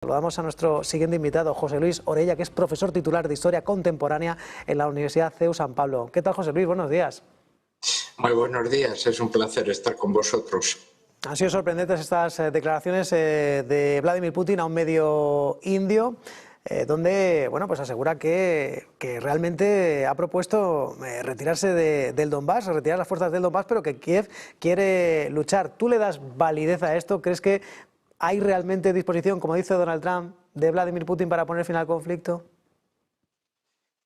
Saludamos a nuestro siguiente invitado, José Luis Orella, que es profesor titular de Historia Contemporánea en la Universidad CEU San Pablo. ¿Qué tal, José Luis? Buenos días. Muy buenos días, es un placer estar con vosotros. Han sido sorprendentes estas declaraciones de Vladimir Putin a un medio indio, donde bueno, pues asegura que realmente ha propuesto retirarse del Donbass, retirar las fuerzas del Donbass, pero que Kiev quiere luchar. ¿Tú le das validez a esto? ¿Crees que hay realmente disposición, como dice Donald Trump, de Vladimir Putin para poner fin al conflicto?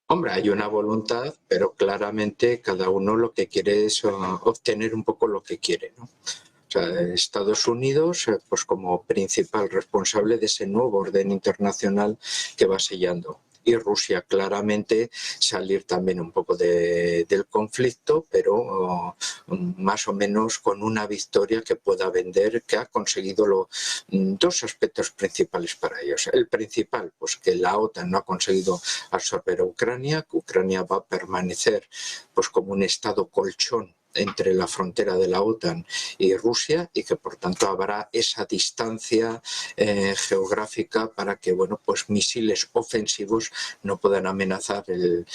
Hombre, hay una voluntad, pero claramente cada uno lo que quiere es obtener un poco lo que quiere, ¿no? O sea, Estados Unidos, pues como principal responsable de ese nuevo orden internacional que va sellando. Y Rusia claramente salir también un poco del conflicto, pero más o menos con una victoria que pueda vender, que ha conseguido dos aspectos principales para ellos. El principal, pues que la OTAN no ha conseguido absorber a Ucrania, que Ucrania va a permanecer pues como un estado colchón entre la frontera de la OTAN y Rusia, y que por tanto habrá esa distancia geográfica para que bueno, pues misiles ofensivos no puedan amenazar el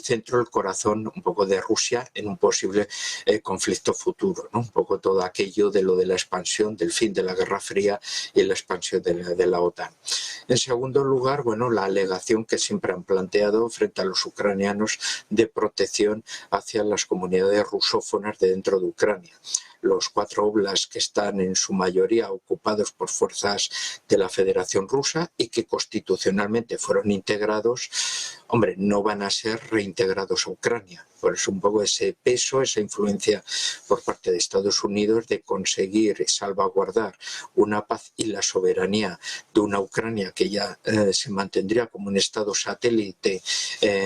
centro, el corazón un poco de Rusia en un posible conflicto futuro, ¿no? Un poco todo aquello de lo de la expansión, del fin de la Guerra Fría y la expansión de la OTAN. En segundo lugar, bueno, la alegación que siempre han planteado frente a los ucranianos de protección hacia las comunidades rusófonas de dentro de Ucrania. Los 4 oblasts que están en su mayoría ocupados por fuerzas de la Federación Rusa y que constitucionalmente fueron integrados, hombre, no van a ser reintegrados a Ucrania. Por eso un poco ese peso, esa influencia por parte de Estados Unidos de conseguir salvaguardar una paz y la soberanía de una Ucrania que ya se mantendría como un estado satélite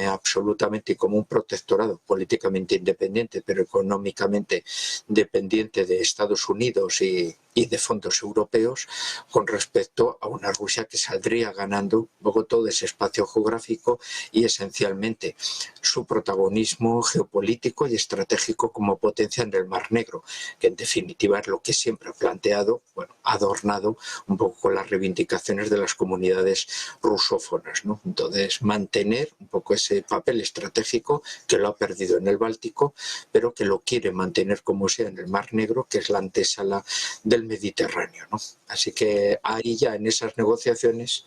absolutamente, como un protectorado políticamente independiente, pero económicamente dependiente de Estados Unidos y de fondos europeos, con respecto a una Rusia que saldría ganando un poco todo ese espacio geográfico y esencialmente su protagonismo geopolítico y estratégico como potencia en el Mar Negro, que en definitiva es lo que siempre ha planteado, bueno, adornado un poco con las reivindicaciones de las comunidades rusófonas, ¿no? Entonces, mantener un poco ese papel estratégico que lo ha perdido en el Báltico, pero que lo quiere mantener como sea en el Mar Negro, que es la antesala del Mediterráneo, ¿no? Así que ahí ya en esas negociaciones,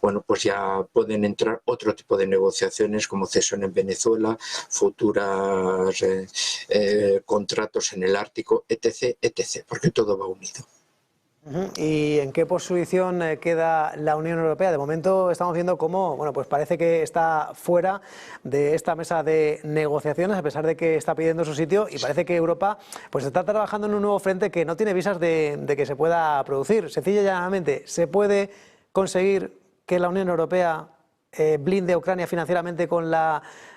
bueno, pues ya pueden entrar otro tipo de negociaciones como cesión en Venezuela, futuras contratos en el Ártico, etc., etc., porque todo va unido. ¿Y en qué posición queda la Unión Europea? De momento estamos viendo cómo, bueno, pues parece que está fuera de esta mesa de negociaciones, a pesar de que está pidiendo su sitio, y parece que Europa pues está trabajando en un nuevo frente que no tiene visas de que se pueda producir. Sencilla y llanamente, ¿se puede conseguir que la Unión Europea blinde a Ucrania financieramente con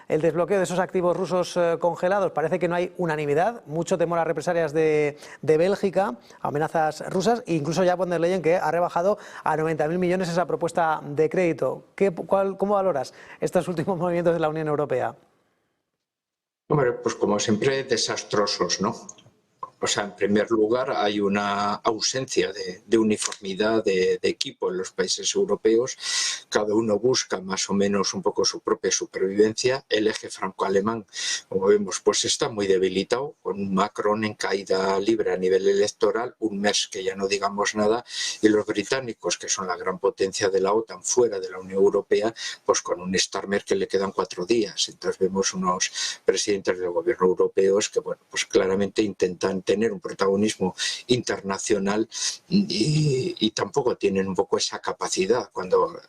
el desbloqueo de esos activos rusos congelados? Parece que no hay unanimidad, mucho temor a represalias de Bélgica, amenazas rusas, e incluso ya von der Leyen, que ha rebajado a 90.000 millones esa propuesta de crédito. ¿Cómo valoras estos últimos movimientos de la Unión Europea? Hombre, pues como siempre, desastrosos, ¿no? O sea, en primer lugar, hay una ausencia de uniformidad de equipo en los países europeos. Cada uno busca más o menos un poco su propia supervivencia. El eje franco-alemán, como vemos, pues está muy debilitado, con Macron en caída libre a nivel electoral, un mes que ya no digamos nada, y los británicos, que son la gran potencia de la OTAN fuera de la Unión Europea, pues con un Starmer que le quedan 4 días. Entonces vemos unos presidentes del gobierno europeos que, bueno, pues claramente intentan tener un protagonismo internacional y tampoco tienen un poco esa capacidad cuando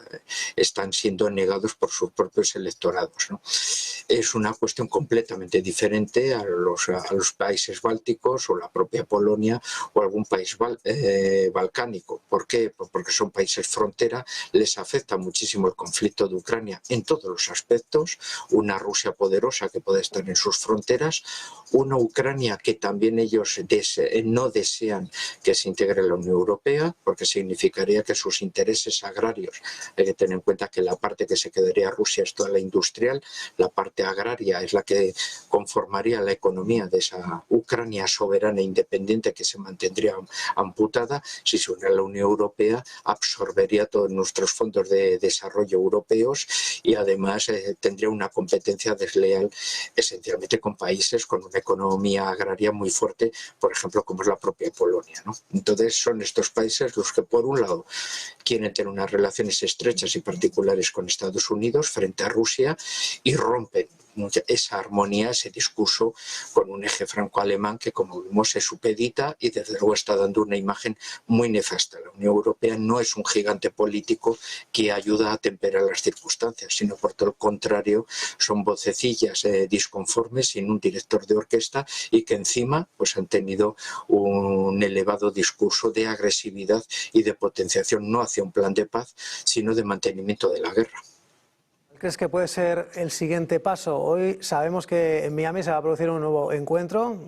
están siendo negados por sus propios electorados, ¿no? Es una cuestión completamente diferente a los países bálticos o la propia Polonia o algún país balcánico. ¿Por qué? Pues porque son países frontera, les afecta muchísimo el conflicto de Ucrania en todos los aspectos, una Rusia poderosa que puede estar en sus fronteras, una Ucrania que también ellos no desean que se integre la Unión Europea, porque significaría que sus intereses agrarios, hay que tener en cuenta que la parte que se quedaría Rusia es toda la industrial, la parte agraria es la que conformaría la economía de esa Ucrania soberana e independiente que se mantendría amputada. Si se une a la Unión Europea, absorbería todos nuestros fondos de desarrollo europeos y además tendría una competencia desleal esencialmente con países con una economía agraria muy fuerte, por ejemplo, como es la propia Polonia, ¿no? Entonces son estos países los que, por un lado, quieren tener unas relaciones estrechas y particulares con Estados Unidos frente a Rusia y rompen esa armonía, ese discurso con un eje franco-alemán que, como vimos, se supedita y desde luego está dando una imagen muy nefasta. La Unión Europea no es un gigante político que ayuda a temperar las circunstancias, sino por todo el contrario son vocecillas disconformes sin un director de orquesta y que encima pues han tenido un elevado discurso de agresividad y de potenciación no hacia un plan de paz, sino de mantenimiento de la guerra. ¿Crees que puede ser el siguiente paso? Hoy sabemos que en Miami se va a producir un nuevo encuentro.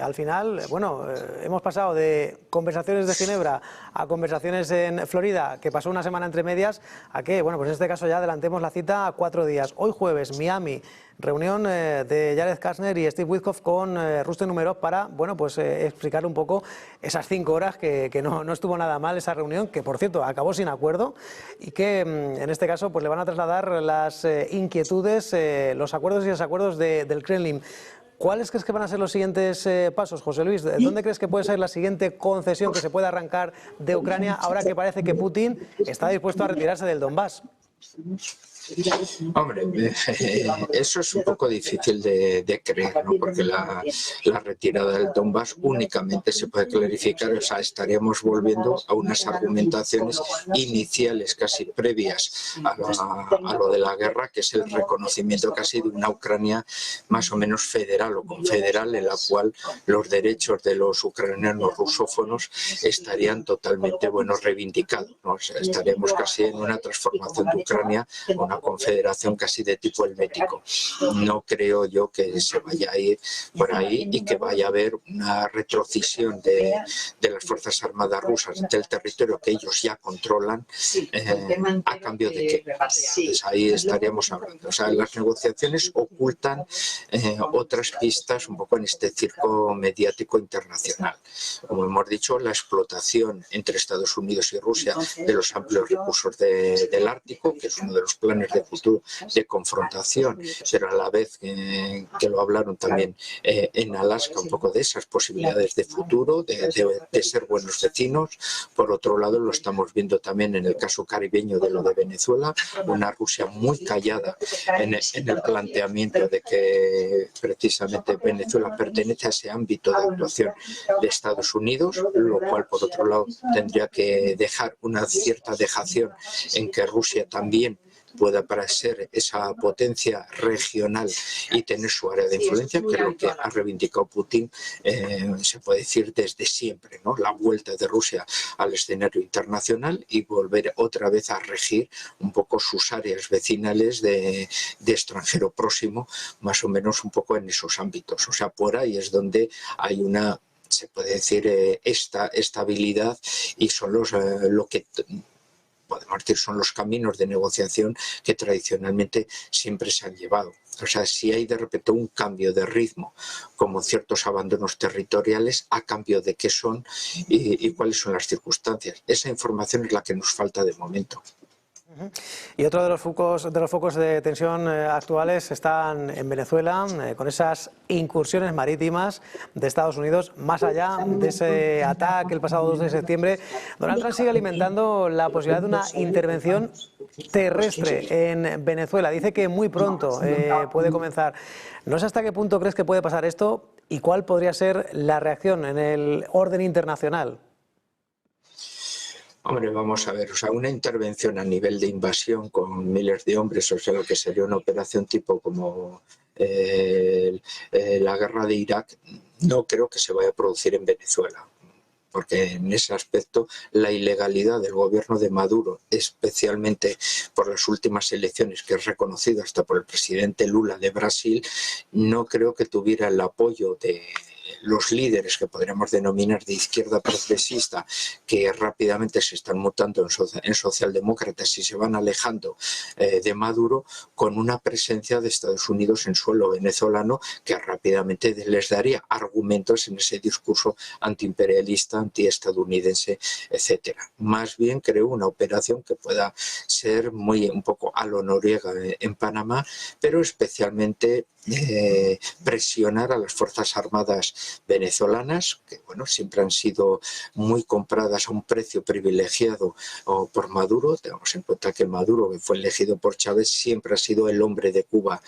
Al final, bueno, hemos pasado de conversaciones de Ginebra a conversaciones en Florida, que pasó una semana entre medias, a que, bueno, pues en este caso ya adelantemos la cita a 4 días. Hoy jueves, Miami, reunión de Jared Kushner y Steve Witkoff con Rustem Umerov para, bueno, pues explicar un poco esas 5 horas que no estuvo nada mal esa reunión, que por cierto acabó sin acuerdo y que en este caso pues le van a trasladar las inquietudes, los acuerdos y desacuerdos del Kremlin. ¿Cuáles crees que van a ser los siguientes pasos, José Luis? ¿Dónde crees que puede ser la siguiente concesión que se pueda arrancar de Ucrania ahora que parece que Putin está dispuesto a retirarse del Donbass? Hombre, eso es un poco difícil de creer, ¿no? Porque la retirada del Donbass únicamente se puede clarificar, o sea, estaríamos volviendo a unas argumentaciones iniciales, casi previas a lo de la guerra, que es el reconocimiento casi de una Ucrania más o menos federal o confederal, en la cual los derechos de los ucranianos rusófonos estarían totalmente, bueno, reivindicados, ¿no? O sea, estaríamos casi en una transformación de Ucrania, una confederación casi de tipo helvético. No creo yo que se vaya a ir por ahí y que vaya a haber una retrocesión de las Fuerzas Armadas rusas del territorio que ellos ya controlan, a cambio de qué. Pues ahí estaríamos hablando. O sea, las negociaciones ocultan otras pistas un poco en este circo mediático internacional. Como hemos dicho, la explotación entre Estados Unidos y Rusia de los amplios recursos del Ártico, que es uno de los planes de futuro de confrontación, pero a la vez que lo hablaron también en Alaska, un poco de esas posibilidades de futuro, de ser buenos vecinos. Por otro lado, lo estamos viendo también en el caso caribeño de lo de Venezuela, una Rusia muy callada en el planteamiento de que precisamente Venezuela pertenece a ese ámbito de actuación de Estados Unidos, lo cual por otro lado tendría que dejar una cierta dejación en que Rusia también pueda para ser esa potencia regional y tener su área de influencia, que es lo que ha reivindicado Putin, se puede decir desde siempre, ¿no? La vuelta de Rusia al escenario internacional y volver otra vez a regir un poco sus áreas vecinales de extranjero próximo, más o menos un poco en esos ámbitos. O sea, por ahí es donde hay una, se puede decir, esta estabilidad y son lo que podemos decir son los caminos de negociación que tradicionalmente siempre se han llevado. O sea, si hay de repente un cambio de ritmo, como ciertos abandonos territoriales, ¿a cambio de qué son y cuáles son las circunstancias? Esa información es la que nos falta de momento. Y otro de los focos de tensión actuales están en Venezuela, con esas incursiones marítimas de Estados Unidos, más allá de ese ataque el pasado 2 de septiembre. Donald Trump sigue alimentando la posibilidad de una intervención terrestre en Venezuela. Dice que muy pronto puede comenzar. No sé hasta qué punto crees que puede pasar esto y cuál podría ser la reacción en el orden internacional. Hombre, vamos a ver, o sea, una intervención a nivel de invasión con miles de hombres, o sea, lo que sería una operación tipo como la guerra de Irak, no creo que se vaya a producir en Venezuela. Porque en ese aspecto la ilegalidad del gobierno de Maduro, especialmente por las últimas elecciones que es reconocido hasta por el presidente Lula de Brasil, no creo que tuviera el apoyo los líderes que podríamos denominar de izquierda progresista, que rápidamente se están mutando en socialdemócratas y se van alejando de Maduro, con una presencia de Estados Unidos en suelo venezolano que rápidamente les daría argumentos en ese discurso antiimperialista, antiestadounidense, etcétera. Más bien creo una operación que pueda ser un poco a lo Noriega en Panamá, pero especialmente presionar a las Fuerzas Armadas venezolanas, que bueno, siempre han sido muy compradas a un precio privilegiado por Maduro. Tengamos en cuenta que Maduro, que fue elegido por Chávez, siempre ha sido el hombre de Cuba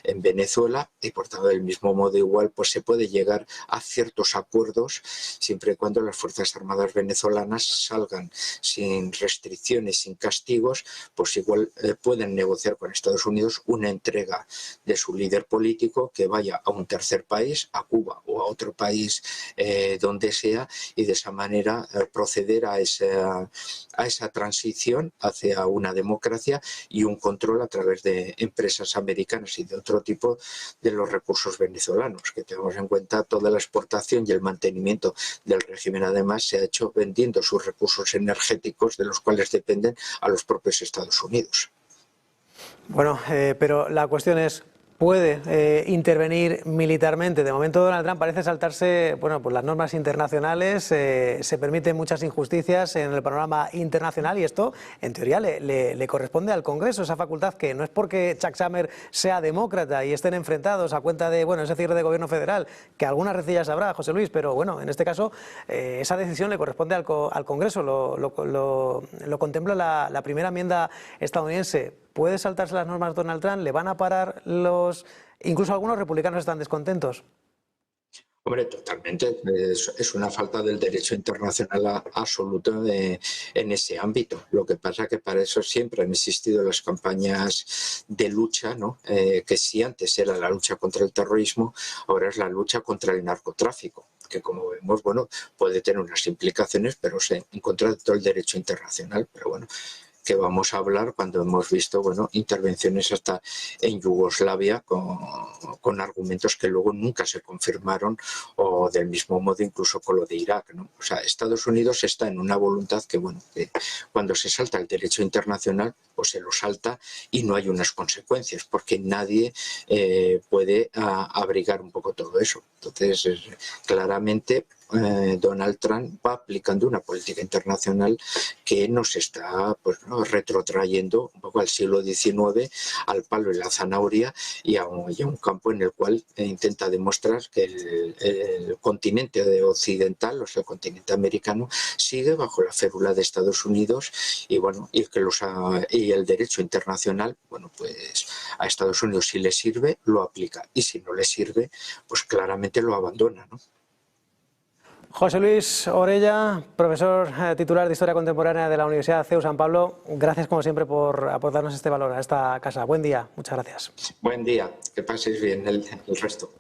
en Venezuela, y por tanto del mismo modo igual pues se puede llegar a ciertos acuerdos siempre y cuando las Fuerzas Armadas venezolanas salgan sin restricciones, sin castigos, pues igual pueden negociar con Estados Unidos una entrega de su líder político que vaya a un tercer país, a Cuba o a otro país donde sea, y de esa manera proceder a esa transición hacia una democracia y un control a través de empresas americanas y de otro tipo de los recursos venezolanos, que tengamos en cuenta toda la exportación y el mantenimiento del régimen. Además se ha hecho vendiendo sus recursos energéticos, de los cuales dependen, a los propios Estados Unidos. Bueno, pero la cuestión es, ¿puede intervenir militarmente? De momento Donald Trump parece saltarse, bueno, pues las normas internacionales, se permiten muchas injusticias en el panorama internacional, y esto en teoría le corresponde al Congreso, esa facultad, que no es porque Chuck Schumer sea demócrata y estén enfrentados a cuenta de, bueno, ese cierre de gobierno federal, que algunas rencillas habrá, José Luis, pero bueno, en este caso esa decisión le corresponde al Congreso, lo contempla la primera enmienda estadounidense. ¿Puede saltarse las normas Donald Trump? ¿Le van a parar incluso algunos republicanos están descontentos? Hombre, totalmente. Es una falta del derecho internacional absoluto en ese ámbito. Lo que pasa es que para eso siempre han existido las campañas de lucha, ¿no? Que si antes era la lucha contra el terrorismo, ahora es la lucha contra el narcotráfico, que como vemos, bueno, puede tener unas implicaciones, pero en contra de todo el derecho internacional. Pero bueno, que vamos a hablar cuando hemos visto, bueno, intervenciones hasta en Yugoslavia con argumentos que luego nunca se confirmaron, o del mismo modo incluso con lo de Irak, ¿no? O sea, Estados Unidos está en una voluntad que, bueno, que cuando se salta el derecho internacional, pues se lo salta y no hay unas consecuencias, porque nadie puede abrigar un poco todo eso. Entonces, claramente Donald Trump va aplicando una política internacional que nos está, pues, ¿no?, retrotrayendo un poco al siglo XIX, al palo y la zanahoria, y a un campo en el cual intenta demostrar que el continente occidental, o sea, el continente americano, sigue bajo la férula de Estados Unidos, y bueno, y el derecho internacional, bueno, pues a Estados Unidos, si le sirve, lo aplica, y si no le sirve, pues claramente lo abandona, ¿no? José Luis Orella, profesor titular de Historia Contemporánea de la Universidad CEU San Pablo, gracias como siempre por aportarnos este valor a esta casa. Buen día, muchas gracias. Buen día, que paséis bien el resto.